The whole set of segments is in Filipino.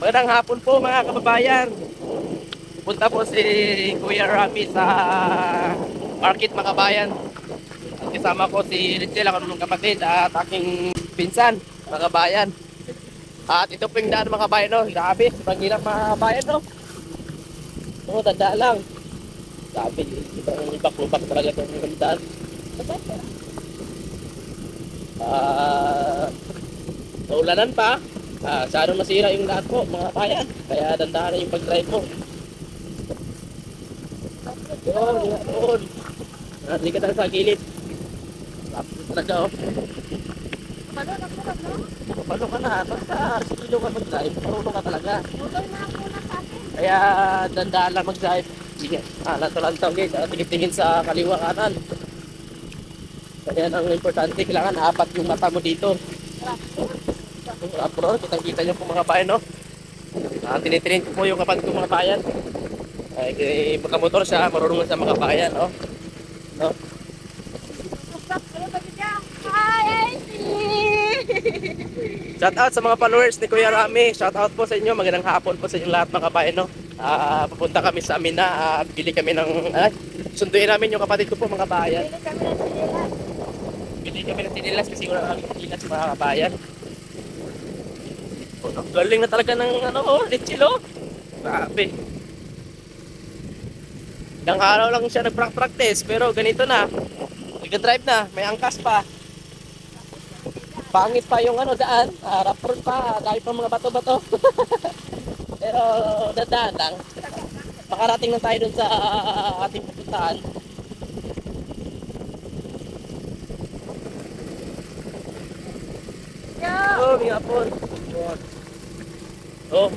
Magandang hapon po mga kababayan. Punta po si Kuya Rami sa market mga kabayan. At kasama ko si Richel, ako ng kapatid at aking pinsan mga kabayan. At ito po yung daan mga kabayan, no? Grabe, sobrang hirap mga kabayan, no? Oo, tanda lang. Grabe, ibang lubak-lubak talaga itong daan. Naulanan pa. Masyadong nasira yung lahat po mga kabayan. Kaya dandahan yung pag-drive mo. Yun, yun. Hindi ka tayo sa gilid. Tapos talaga, oh. Paano ka na? Basta sikilo ka mag-drive. Marunong ka talaga. Kaya dandaan lang mag-drive. Sige. Lantaw-lantaw guys. Tingin-tingin sa kaliwa kanan. Kaya ang importante, kailangan apat yung mata mo dito. Apro, kita-kita nyo po mga bayan, no? Tinitrain ko po yung kapatid ko mga bayan. Ay, pagkamotor siya, marunong sa mga bayan, no? No? Shout out sa mga followers ni Kuya Rami. Shout out po sa inyo. Magandang hapon po sa inyo lahat mga kabayan, no? Pupunta kami sa amin na bili kami ng sunduin namin yung kapatid ko po mga bayan. Bili kami ng sinilas kasi wala kami sinilas mga kabayan. Galing na talaga ng Richilo. Grabe. Ilang araw lang siya nag-practice pero ganito na. Nag-drive na, may angkas pa. Pangit pa yung daan, rough road pa, dahil pa mga bato-bato. Pero dadaan lang. Makarating na tayo dun sa ating pupuntahan. Oh, may hapon. Oh,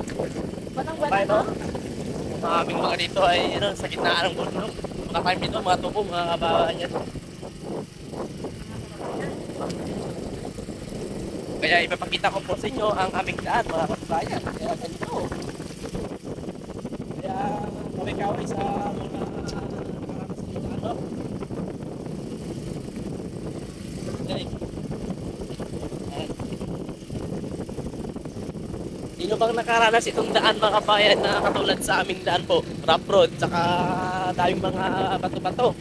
bye no? Mga aming mga dito ay sa gitna ng bundok. Mga time dito, mga tubo, mga kabahan yan. Kaya ipapakita ko po sa inyo ang aming daan mga kabayan. Kaya ganito. Kaya kaway-kaway sa mga okay. Sino bang nakaranas itong daan mga kabayan na katulad sa aming daan po? Rough road, saka daming mga bato-bato.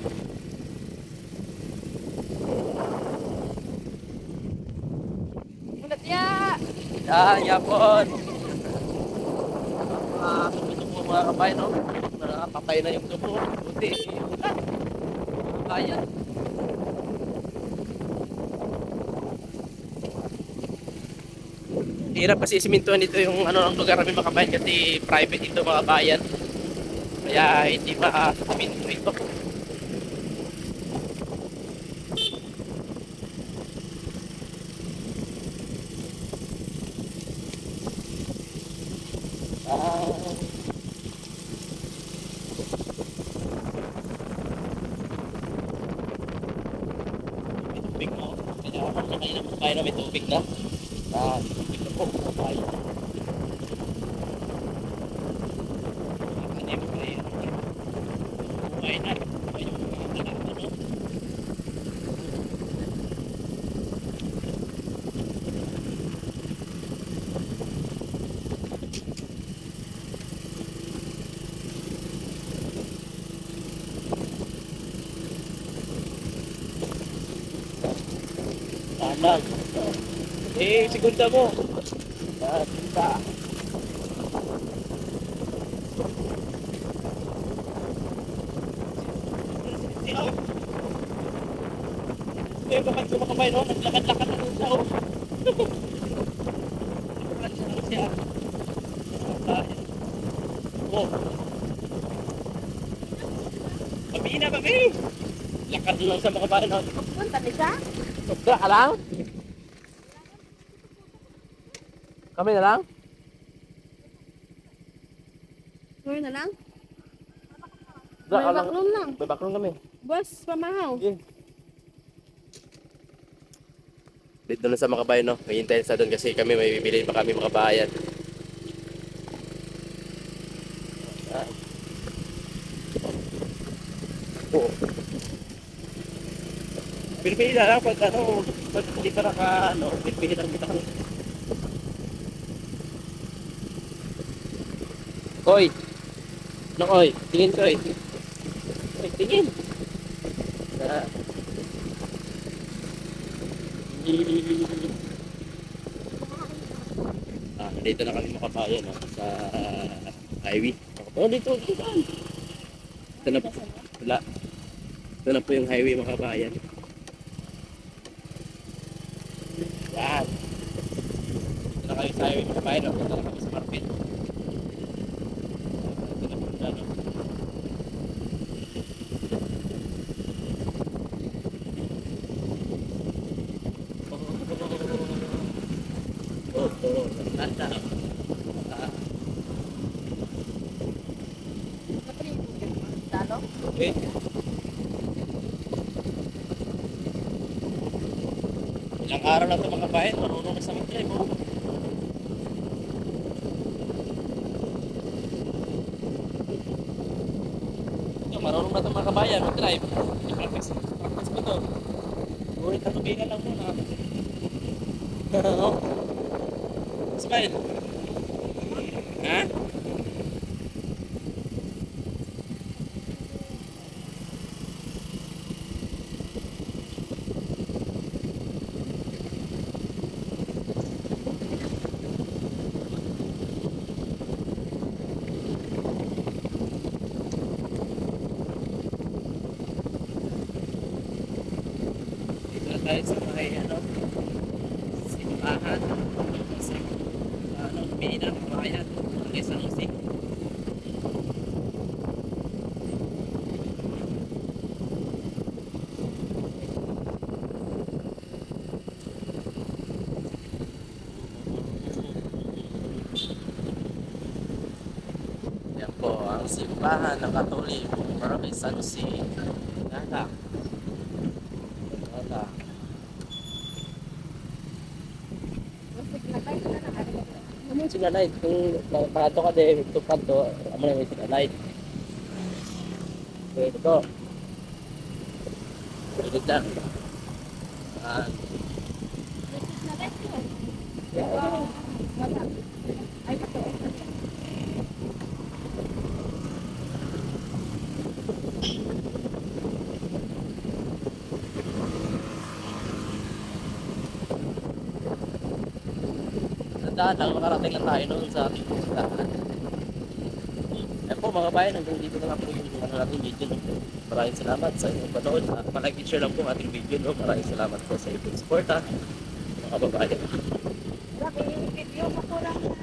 Yapon. Ito po mga kabayan, no? Nakapapay na yung tubo. Buti. Kabayan. Hirap kasi simintuan dito yung ang lugar namin mga kabayan kasi private ito mga kabayan. Kaya hindi siminto ito. May tubig mo. Kaya ako na kayo ng kabayan na may tubig na. Tubig na po mga kabayan. Buhay na. Anak. Segunda mo. Kita. Kapag sumakabay, no? Naglakad-lakad na siya, oh. Naglakad na siya. Oh. Babi na, babi! Lakad lang sa mga bayan, no? Punta na siya? Tara ka lang? Kami na lang? Ngayon na lang? Tara May ka lang. baklon lang. May baklon kami. Boss, pamahaw. Yun. Dito na sa mga bayan, no? Hihintay sa doon kasi kami may bibili pa kami mga bayan. Oo. Pili-pili na lang pag pag hindi ka pili-pili lang kita kami. Koy! Ano koy? Tingin koy. Koy, tingin. Ah. Dito na kami makabayan sa highway. Oh, dito. Ito na po. Wala. Ito na po yung highway mga kabayan. Yan. Ito na kami sa highway mga kabayan. Ito na kami sa market. Ito na po na. Tanda. Talo? Okay. Ilang araw na ito mga kabayan. Marunong na sa mag-drive. Oh. Ito, marunong na ito mga kabayan. Mag-drive. Practice ko ito. Ulit na tubingan lang muna. Smile. Ha? Dito na tayo sa may simbahan. Sa Pina, Bayan, Quezon City. Yan po ang simbahan ng Katoliko para kay San Jose. Gala. Ano sila light? Kung pato ka din, ito pato, amo na may sila light. Okay, ito. Pwede lang. Ay, ito. Tandaan lang, makarating lang tayo noon sa ating simbahan. Ayan po mga bayan, hanggang dito na lang po yung ating video. No? Maraming salamat sa inyong panood. Palike and share lang po ang ating video. No? Maraming salamat po sa inyong support. Mga babayan. Grabe yung video mo ko lang.